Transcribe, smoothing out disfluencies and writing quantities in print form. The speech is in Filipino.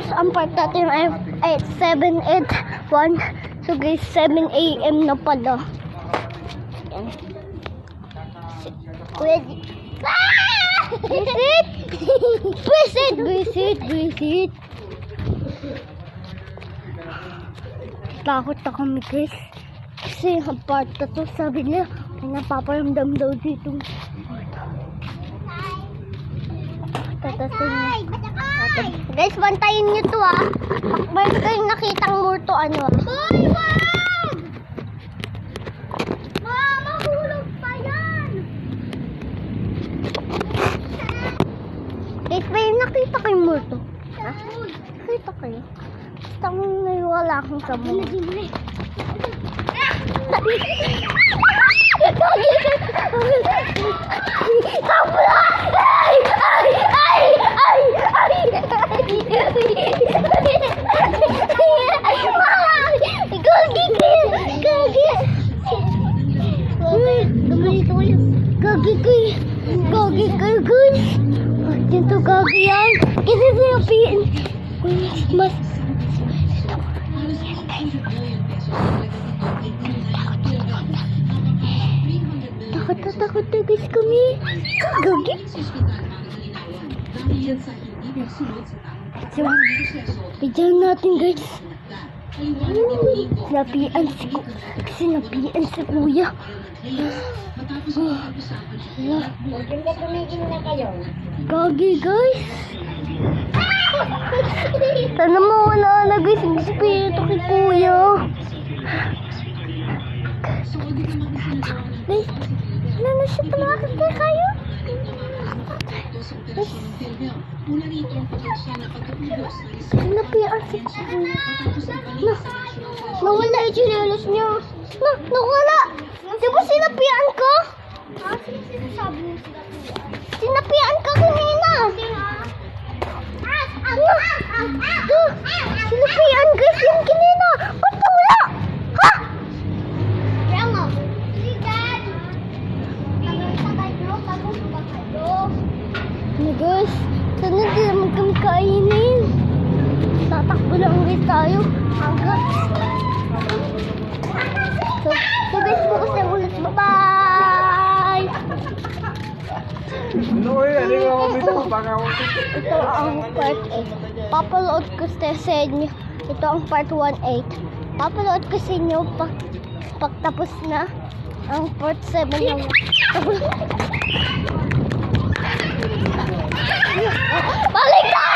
guys, ang part natin ay 7:81. So guys, 7 AM na pala. Yan. Kuya G. Visit! Visit! Takot ako guys. Kasi ang part na to, sabi niya, may napaparamdam daw dito. Tatasin niya. Guys, bantayin niyo to ah. Meron kayong nakitang murto ano ah. Hoy, wag! Mahulog pa yan! Guys, may nakita kayong murto? Ha? Nakita kayo? Basta kung naiwala akong sa mga. Gagi kayo guys. Dito gagi yan. Kasi sinapiin. Mas takot na guys kami. Gagi. Pidyan natin guys. Sinapian si kuya. Gagi guys. Sana mawala na guys ang espiritu kay kuya. Guys, wala na siya, tumakas na kayo. Sinapian si kuya. Nawala yung chinelas niya. Nawala. Di ba sinapian ka? Sinapian ka kanina. Sinapian guys yung kanina. Ba't nawala? Ha? Guys, sana hindi naman kami kainin. Tatakbo lang guys tayo. So guys, bukas na ulit. Bye-bye! Ito ang part 8. Papaload ko sa inyo. Ito ang part 1-8. Papaload ko sa inyo pagtapos na ang part 7 na. Balik na!